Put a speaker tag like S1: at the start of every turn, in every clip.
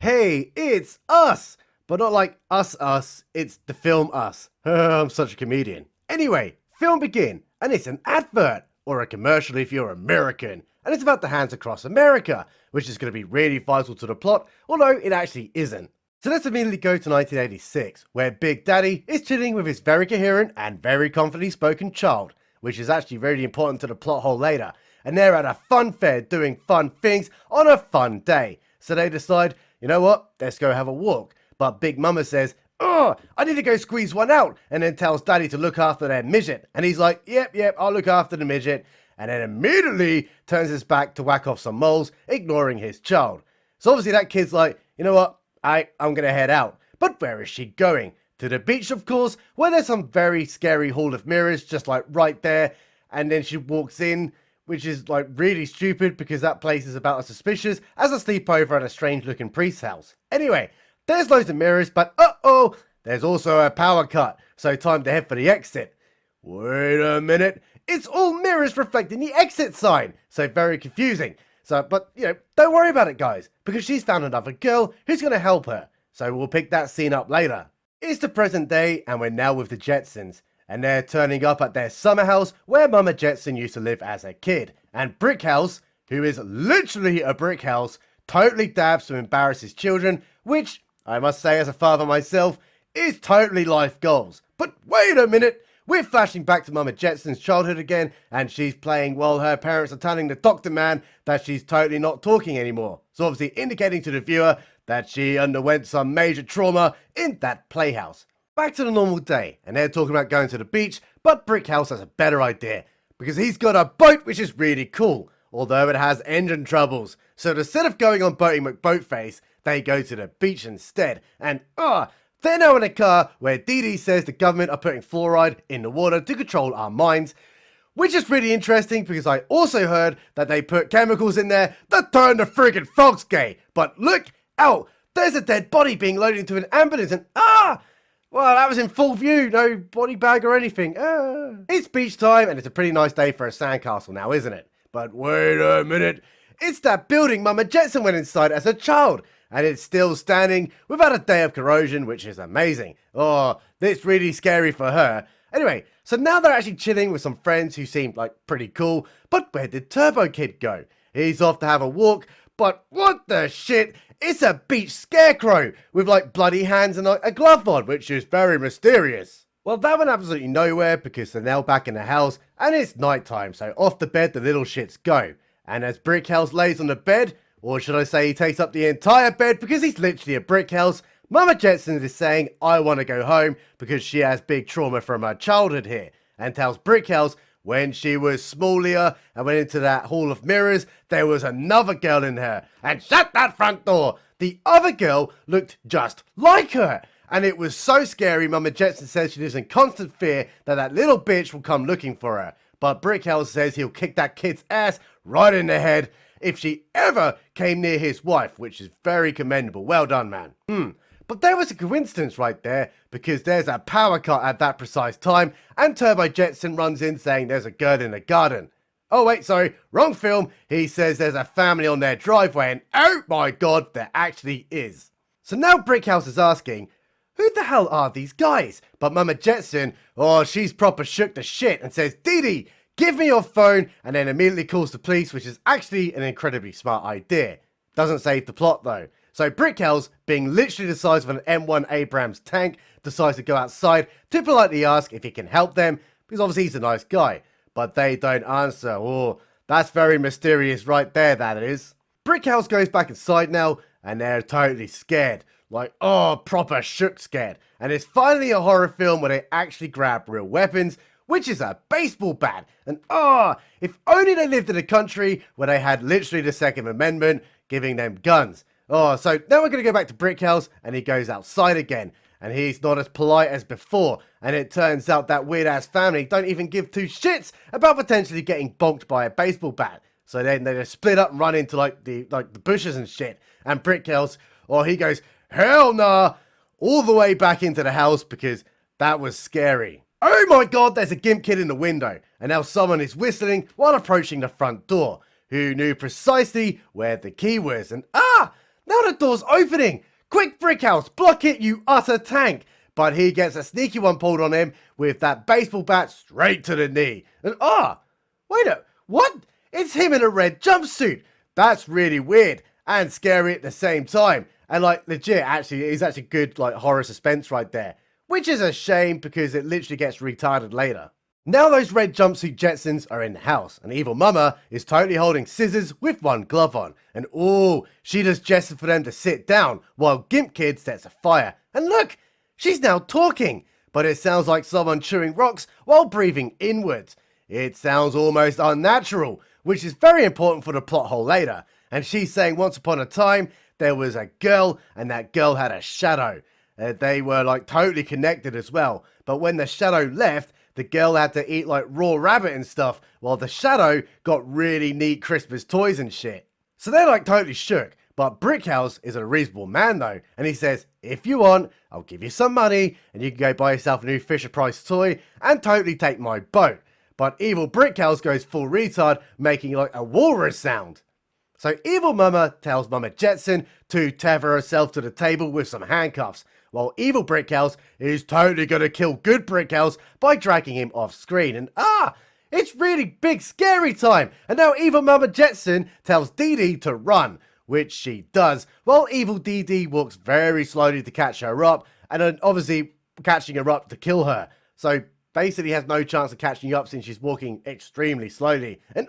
S1: Hey, it's us! But not like us, it's the film Us. I'm such a comedian. Anyway, film begin, and it's an advert, or a commercial if you're American, and it's about the Hands Across America, which is going to be really vital to the plot, although it actually isn't. So let's immediately go to 1986, where Big Daddy is chilling with his very coherent and very confidently spoken child, which is actually really important to the plot hole later, and they're at a fun fair doing fun things on a fun day. So they decide, you know what, let's go have a walk. But Big Mama says, oh, I need to go squeeze one out, and then tells Daddy to look after their midget. And he's like, yep, I'll look after the midget. And then immediately turns his back to whack off some moles, ignoring his child. So obviously that kid's like, you know what, I'm going to head out. But where is she going? To the beach, of course, where there's some very scary hall of mirrors, just like right there. And then she walks in, which is like really stupid because that place is about as suspicious as a sleepover at a strange looking priest's house. Anyway, there's loads of mirrors, but uh-oh, there's also a power cut, so time to head for the exit. Wait a minute, it's all mirrors reflecting the exit sign, so very confusing. But don't worry about it, guys, because she's found another girl who's going to help her, so we'll pick that scene up later. It's the present day, and we're now with the Jetsons, and they're turning up at their summer house where Mama Jetson used to live as a kid, and Brick House, who is literally a brick house, totally dabs to embarrass his children, which, I must say as a father myself, is totally life goals. But wait a minute, we're flashing back to Mama Jetson's childhood again, and she's playing while her parents are telling the doctor man that she's totally not talking anymore. So obviously indicating to the viewer that she underwent some major trauma in that playhouse. Back to the normal day, and they're talking about going to the beach, but Brick House has a better idea, because he's got a boat which is really cool, although it has engine troubles. So instead of going on Boating McBoatface, they go to the beach instead, and they're now in a car where Dee Dee says the government are putting fluoride in the water to control our minds, which is really interesting because I also heard that they put chemicals in there that turn the friggin' frogs gay. But look out, there's a dead body being loaded into an ambulance and well, that was in full view, no body bag or anything. It's beach time and it's a pretty nice day for a sandcastle now, isn't it? But wait a minute, it's that building Mama Jetson went inside as a child. And it's still standing without a day of corrosion, which is amazing. Oh, that's really scary for her. Anyway, so now they're actually chilling with some friends who seemed like pretty cool. But where did Turbo Kid go? He's off to have a walk, but what the shit? It's a beach scarecrow with like bloody hands and a glove on, which is very mysterious. Well, that went absolutely nowhere because they're now back in the house and it's nighttime, so off the bed the little shits go. And as Brick House lays on the bed, or should I say he takes up the entire bed because he's literally a brick house, Mama Jetson is saying, I want to go home because she has big trauma from her childhood here. And tells Brick House when she was smallier and went into that hall of mirrors, there was another girl in her. And shut that front door! The other girl looked just like her. And it was so scary, Mama Jetson says she lives in constant fear that that little bitch will come looking for her. But Brick House says he'll kick that kid's ass right in the head if she ever came near his wife, which is very commendable. Well done, man. But there was a coincidence right there, because there's a power cut at that precise time, and Turbo Jetson runs in saying there's a girl in the garden. Oh wait, sorry, wrong film. He says there's a family on their driveway, and oh my god, there actually is. So now Brick House is asking, who the hell are these guys? But Mama Jetson, she's proper shook to shit and says, Dee Dee, give me your phone, and then immediately calls the police, which is actually an incredibly smart idea. Doesn't save the plot though. So Brick House, being literally the size of an M1 Abrams tank, decides to go outside to politely ask if he can help them, because obviously he's a nice guy. But they don't answer. Oh, that's very mysterious right there, that is. Brick House goes back inside now, and they're totally scared. Like, proper shook scared. And it's finally a horror film where they actually grab real weapons, which is a baseball bat. And if only they lived in a country where they had literally the Second Amendment giving them guns. So now we're going to go back to Brick House, and he goes outside again. And he's not as polite as before. And it turns out that weird-ass family don't even give two shits about potentially getting bonked by a baseball bat. So then they just split up and run into the bushes and shit. And Brick House, he goes, hell nah, all the way back into the house because that was scary. Oh my god, there's a gimp kid in the window, and now someone is whistling while approaching the front door, who knew precisely where the key was, and Now the door's opening! Quick, Brickhouse, block it, you utter tank! But he gets a sneaky one pulled on him with that baseball bat straight to the knee. And wait a, what? It's him in a red jumpsuit! That's really weird and scary at the same time. And like legit, actually, it's actually good like horror suspense right there. Which is a shame because it literally gets retarded later. Now those red jumpsuit Jetsons are in the house, and Evil Mama is totally holding scissors with one glove on. And she does gestures for them to sit down while Gimp Kid sets a fire. And look, she's now talking, but it sounds like someone chewing rocks while breathing inwards. It sounds almost unnatural, which is very important for the plot hole later. And she's saying once upon a time, there was a girl, and that girl had a shadow. They were like totally connected as well. But when the shadow left, the girl had to eat like raw rabbit and stuff, while the shadow got really neat Christmas toys and shit. So they're like totally shook. But Brickhouse is a reasonable man though, and he says, if you want, I'll give you some money, and you can go buy yourself a new Fisher-Price toy, and totally take my boat. But evil Brickhouse goes full retard, making like a walrus sound. So Evil Mama tells Mama Jetson to tether herself to the table with some handcuffs, while Evil Brickhouse is totally gonna kill good Brickhouse by dragging him off screen. And it's really big scary time. And now Evil Mama Jetson tells Dee Dee to run, which she does, while Evil Dee Dee walks very slowly to catch her up, and then obviously catching her up to kill her. So basically has no chance of catching up since she's walking extremely slowly. And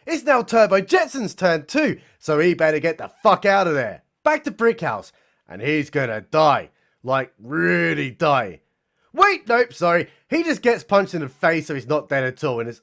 S1: it's now Turbo Jetson's turn too, so he better get the fuck out of there. Back to Brickhouse, and he's gonna die. Like, really die. Wait, nope, sorry. He just gets punched in the face so he's not dead at all. And it's,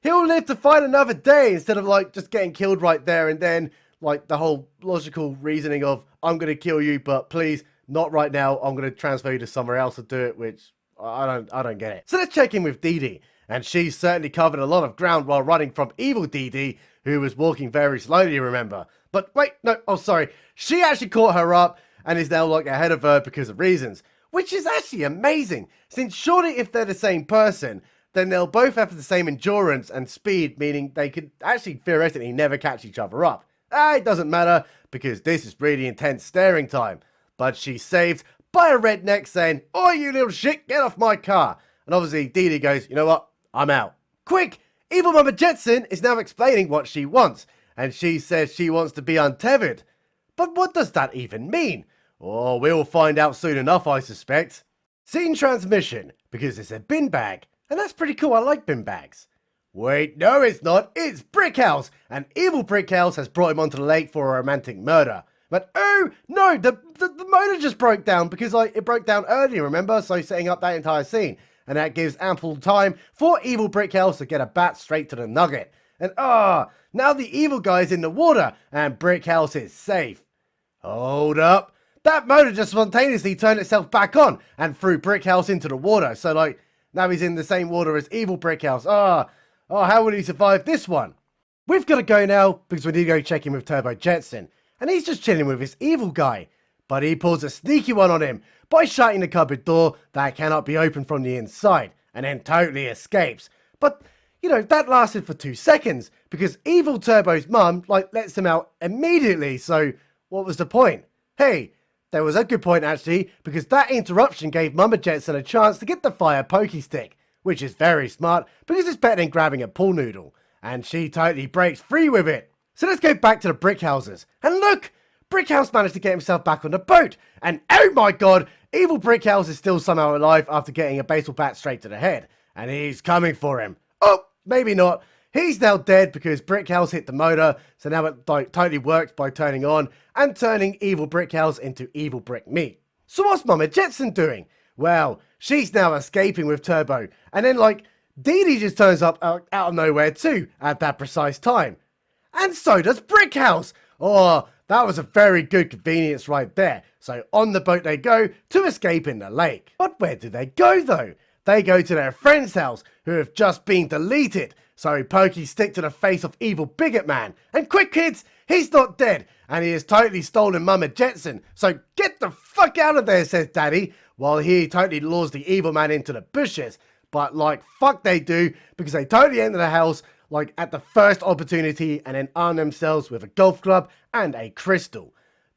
S1: he'll live to fight another day instead of like just getting killed right there and then like the whole logical reasoning of, I'm gonna kill you, but please, not right now. I'm gonna transfer you to somewhere else to do it, which I don't get it. So let's check in with Dee Dee. And she's certainly covered a lot of ground while running from evil Dee Dee, who was walking very slowly, remember. But wait, no, sorry. She actually caught her up and is now like ahead of her because of reasons. Which is actually amazing, since surely if they're the same person, then they'll both have the same endurance and speed, meaning they could actually theoretically never catch each other up. It doesn't matter, because this is really intense staring time. But she's saved by a redneck saying, "Oi, you little shit, get off my car." And obviously Dee Dee goes, you know what, I'm out. Quick, Evil Mama Jetson is now explaining what she wants, and she says she wants to be untethered. But what does that even mean? We'll find out soon enough, I suspect. Scene transmission, because it's a bin bag, and that's pretty cool, I like bin bags. Wait, no it's not, it's Brickhouse, and evil Brickhouse has brought him onto the lake for a romantic murder. But oh no, the motor just broke down because it broke down earlier, remember? So setting up that entire scene. And that gives ample time for evil Brickhouse to get a bat straight to the nugget. And now the evil guy's in the water and Brickhouse is safe. Hold up. That motor just spontaneously turned itself back on and threw Brickhouse into the water. So like now he's in the same water as evil Brickhouse. How will he survive this one? We've got to go now because we need to go check in with Turbo Jetson. And he's just chilling with his evil guy. But he pulls a sneaky one on him by shutting the cupboard door that cannot be opened from the inside, and then totally escapes. But, that lasted for 2 seconds, because evil Turbo's mum, lets him out immediately, so what was the point? Hey, there was a good point actually, because that interruption gave Mama Jetson a chance to get the fire pokey stick, which is very smart, because it's better than grabbing a pool noodle, and she totally breaks free with it. So let's go back to the Brickhouses, and look! Brickhouse managed to get himself back on the boat, and oh my god, evil Brickhouse is still somehow alive after getting a baseball bat straight to the head, and he's coming for him. Maybe not. He's now dead because Brickhouse hit the motor, so now it totally works by turning on and turning evil Brickhouse into evil brick meat. So what's Mama Jetson doing? Well, she's now escaping with Turbo, and then Dee Dee just turns up out of nowhere too at that precise time. And so does Brickhouse! That was a very good convenience right there. So on the boat they go to escape in the lake. But where do they go though? They go to their friend's house who have just been deleted. So pokey stick to the face of evil bigot man. And quick kids, he's not dead. And he has totally stolen Mama Jetson. So get the fuck out of there, says Daddy. While he totally lures the evil man into the bushes. But fuck they do, because they totally enter the house at the first opportunity and then arm themselves with a golf club and a crystal.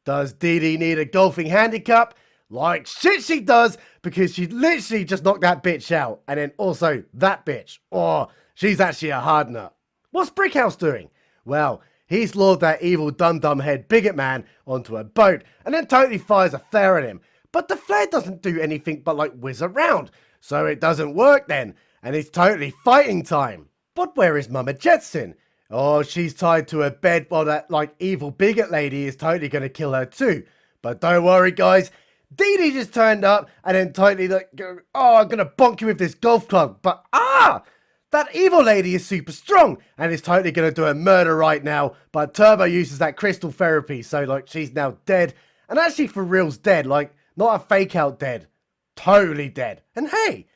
S1: Does Dee Dee need a golfing handicap? Like shit she does, because she literally just knocked that bitch out. And then also that bitch. Oh, she's actually a hard nut. What's Brickhouse doing? Well, he's lured that evil dum-dum head bigot man onto a boat and then totally fires a flare at him. But the flare doesn't do anything but like whiz around. So it doesn't work then. And it's totally fighting time. But where is Mama Jetson? Oh, she's tied to a bed while that like evil bigot lady is totally going to kill her too. But don't worry guys. Dee Dee just turned up and then totally like, oh, I'm going to bonk you with this golf club. But that evil lady is super strong and is totally going to do a murder right now. But Turbo uses that crystal therapy. So like she's now dead. And actually for real's dead. Like not a fake out dead. Totally dead. And hey,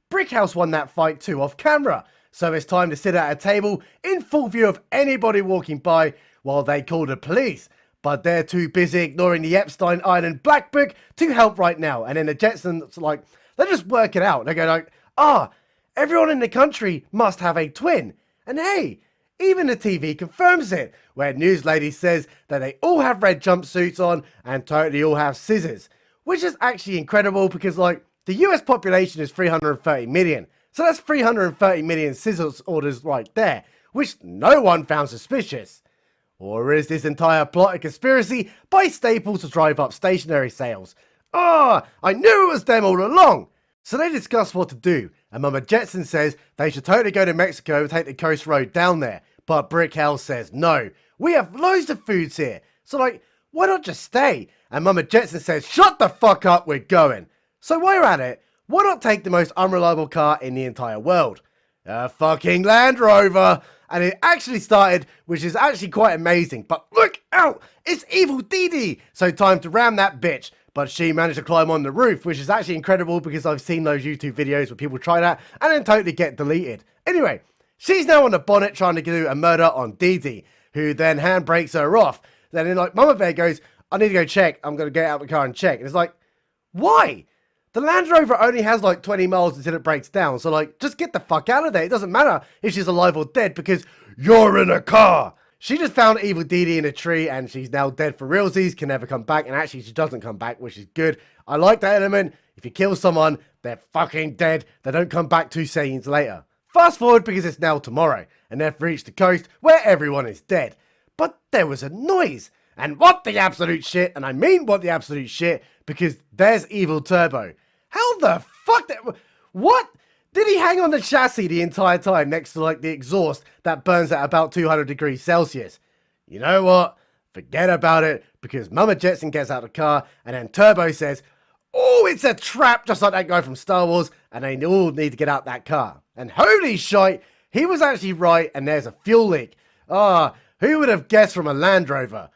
S1: Brickhouse won that fight too off camera. So it's time to sit at a table in full view of anybody walking by while they call the police. But they're too busy ignoring the Epstein Island Black Book to help right now. And then the Jetsons like, they just work it out. They go like, everyone in the country must have a twin. And hey, even the TV confirms it, where news lady says that they all have red jumpsuits on and totally all have scissors. Which is actually incredible because like, the US population is 330 million. So that's 330 million scissors orders right there, which no one found suspicious. Or is this entire plot a conspiracy by Staples to drive up stationery sales? I knew it was them all along! So they discuss what to do, and Mama Jetson says they should totally go to Mexico and take the coast road down there. But Brickhouse says no, we have loads of foods here, so like, why not just stay? And Mama Jetson says, shut the fuck up, we're going. So while you're at it, why not take the most unreliable car in the entire world? A fucking Land Rover! And it actually started, which is actually quite amazing. But look out! It's evil Dee Dee! So time to ram that bitch. But she managed to climb on the roof, which is actually incredible because I've seen those YouTube videos where people try that and then totally get deleted. Anyway, she's now on the bonnet trying to do a murder on Dee Dee, who then handbrakes her off. Then like Mama Bear goes, I need to go check. I'm going to get out of the car and check. And it's like, why? The Land Rover only has like 20 miles until it breaks down. So like, just get the fuck out of there. It doesn't matter if she's alive or dead because you're in a car. She just found evil Dee Dee in a tree and she's now dead for realsies, can never come back. And actually she doesn't come back, which is good. I like that element. If you kill someone, they're fucking dead. They don't come back 2 seconds later. Fast forward because it's now tomorrow and they've reached the coast where everyone is dead. But there was a noise. And what the absolute shit, and I mean what the absolute shit, because there's evil Turbo. How the fuck what? Did he hang on the chassis the entire time next to like the exhaust that burns at about 200 degrees Celsius? You know what? Forget about it, because Mama Jetson gets out of the car and then Turbo says, oh, it's a trap, just like that guy from Star Wars, and they all need to get out that car. And holy shite, he was actually right and there's a fuel leak. Who would have guessed from a Land Rover?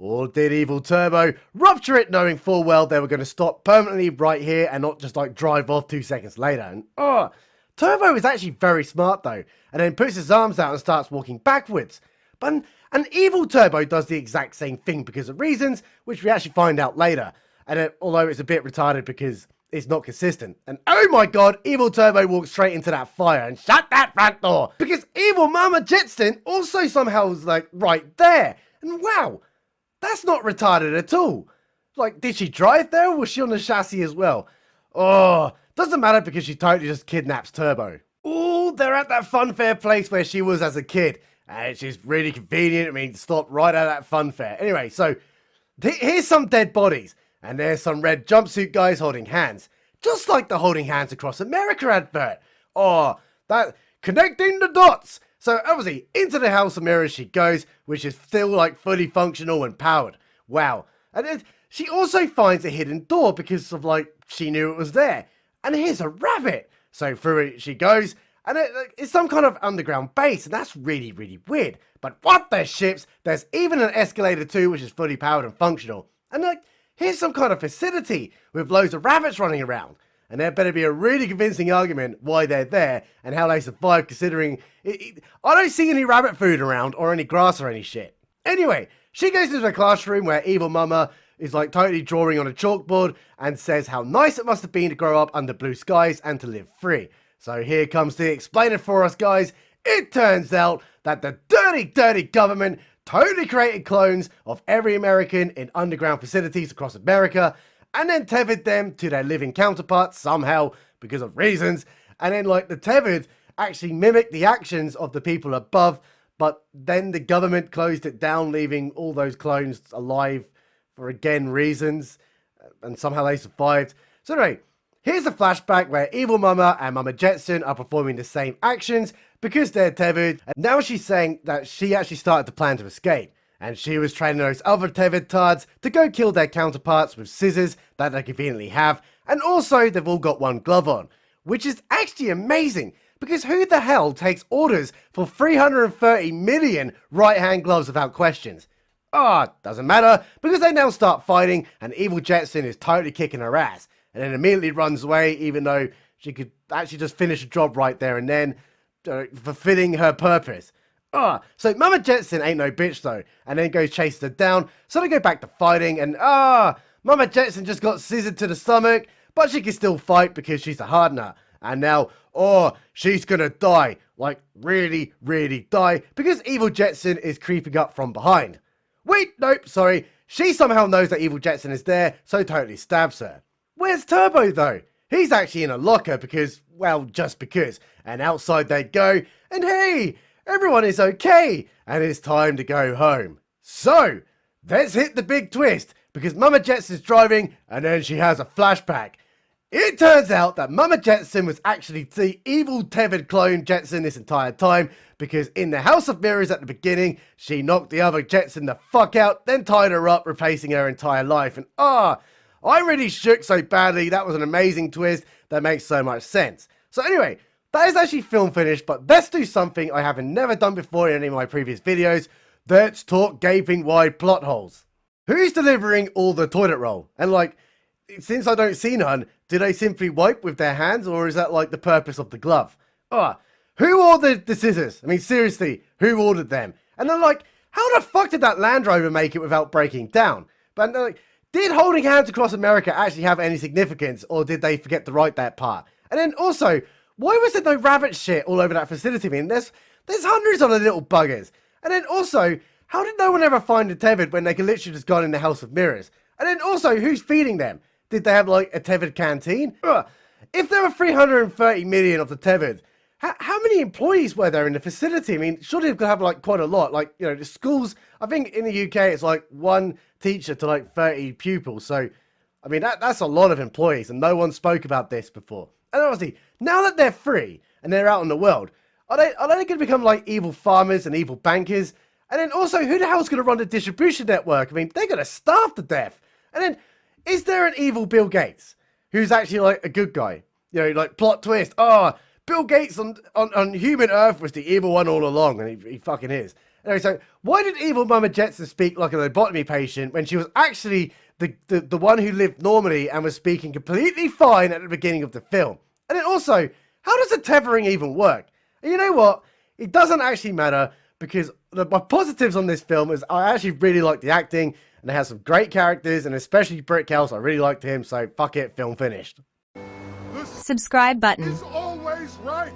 S1: Or did evil Turbo rupture it knowing full well they were going to stop permanently right here and not just like drive off 2 seconds later? And Turbo is actually very smart though, and then puts his arms out and starts walking backwards. But an evil Turbo does the exact same thing because of reasons which we actually find out later. And although it's a bit retarded because it's not consistent. And oh my god, evil Turbo walks straight into that fire and shut that front door because evil Mama Jetson also somehow was like right there. And wow, that's not retarded at all. Like, did she drive there or was she on the chassis as well? Doesn't matter because she totally just kidnaps Turbo. Oh, they're at that fun fair place where she was as a kid. And she's really convenient. I mean, stop right at that fun fair. Anyway, so here's some dead bodies. And there's some red jumpsuit guys holding hands. Just like the Holding Hands Across America advert. That connecting the dots. So obviously, into the house of mirrors she goes, which is still like fully functional and powered. Wow. And then she also finds a hidden door because of like, she knew it was there. And here's a rabbit. So through it she goes, and it's some kind of underground base, and that's really, really weird. But what the ships, there's even an escalator too, which is fully powered and functional. And like, here's some kind of facility with loads of rabbits running around. And there better be a really convincing argument why they're there and how they survive considering I don't see any rabbit food around or any grass or any shit. Anyway, she goes into the classroom where evil Mama is like totally drawing on a chalkboard and says how nice it must have been to grow up under blue skies and to live free. So here comes the explainer for us guys. It turns out that the dirty, dirty government totally created clones of every American in underground facilities across America, and then tethered them to their living counterparts somehow because of reasons, and then like the tethered actually mimicked the actions of the people above, but then the government closed it down, leaving all those clones alive for again reasons, and somehow they survived. So anyway, here's a flashback where Evil Mama and Mama Jetson are performing the same actions because they're tethered, and now she's saying that she actually started to plan to escape, and she was training those other tethered tards to go kill their counterparts with scissors that they conveniently have, and also they've all got one glove on, which is actually amazing, because who the hell takes orders for 330 million right-hand gloves without questions? Doesn't matter, because they now start fighting, and Evil Jetson is totally kicking her ass, and then immediately runs away, even though she could actually just finish the job right there and then, fulfilling her purpose. So Mama Jetson ain't no bitch though, and then goes chases her down, so they go back to fighting, and Mama Jetson just got scissored to the stomach, but she can still fight because she's a hard nut. And now, she's gonna die, like really, really die, because Evil Jetson is creeping up from behind. Wait, nope, sorry, she somehow knows that Evil Jetson is there, so totally stabs her. Where's Turbo though? He's actually in a locker because, well, just because, and outside they go, and hey, everyone is okay, and it's time to go home. So, let's hit the big twist, because Mama Jetson's driving, and then she has a flashback. It turns out that Mama Jetson was actually the evil tethered clone Jetson this entire time, because in the House of Mirrors at the beginning, she knocked the other Jetson the fuck out, then tied her up, replacing her entire life, and I really shook so badly. That was an amazing twist that makes so much sense. So anyway, that is actually film finished, but let's do something I haven't never done before in any of my previous videos. Let's talk gaping wide plot holes. Who's delivering all the toilet roll? And like, since I don't see none, do they simply wipe with their hands, or is that like the purpose of the glove? Who ordered the scissors? I mean, seriously, who ordered them? And then like, how the fuck did that Land Rover make it without breaking down? But like, did holding hands across America actually have any significance, or did they forget to write that part? And then also, why was there no rabbit shit all over that facility? I mean, there's hundreds of the little buggers. And then also, how did no one ever find the tethered when they could literally just gone in the House of Mirrors? And then also, who's feeding them? Did they have like a tethered canteen? If there were 330 million of the tethered, how many employees were there in the facility? I mean, surely they could have like quite a lot. Like, you know, the schools, I think in the UK it's like one teacher to like 30 pupils. So, I mean, that's a lot of employees, and no one spoke about this before. And obviously, now that they're free and they're out in the world, are they going to become like evil farmers and evil bankers? And then also, who the hell's going to run the distribution network? I mean, they're going to starve to death. And then, is there an evil Bill Gates who's actually like a good guy? You know, like plot twist. Bill Gates on human Earth was the evil one all along, and he fucking is. Anyway, so why did evil Mama Jetson speak like a lobotomy patient when she was actually the one who lived normally and was speaking completely fine at the beginning of the film? And then also, how does the tethering even work? And you know what? It doesn't actually matter, because my positives on this film is I actually really like the acting, and it has some great characters, and especially Brickhouse. I really liked him, so fuck it, film finished.
S2: Subscribe button.
S3: Is always right.